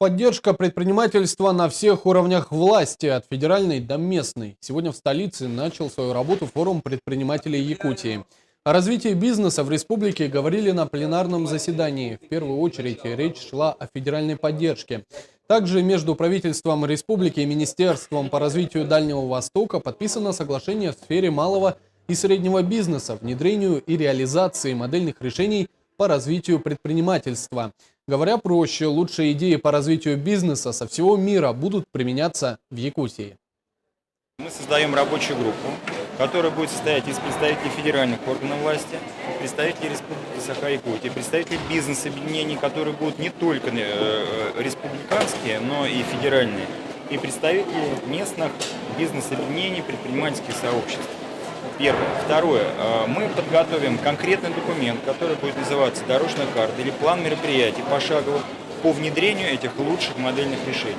Поддержка предпринимательства на всех уровнях власти, от федеральной до местной. Сегодня в столице начал свою работу форум предпринимателей Якутии. О развитии бизнеса в республике говорили на пленарном заседании. В первую очередь речь шла о федеральной поддержке. Также между правительством республики и Министерством по развитию Дальнего Востока подписано соглашение в сфере малого и среднего бизнеса, внедрению и реализации модельных решений по развитию предпринимательства. Говоря проще, лучшие идеи по развитию бизнеса со всего мира будут применяться в Якутии. Мы создаем рабочую группу, которая будет состоять из представителей федеральных органов власти, представителей Республики Саха-Якутия, представителей бизнес-объединений, которые будут не только республиканские, но и федеральные, и представителей местных бизнес-объединений, предпринимательских сообществ. Первое. Второе. Мы подготовим конкретный документ, который будет называться дорожная карта или план мероприятий пошаговых по внедрению этих лучших модельных решений.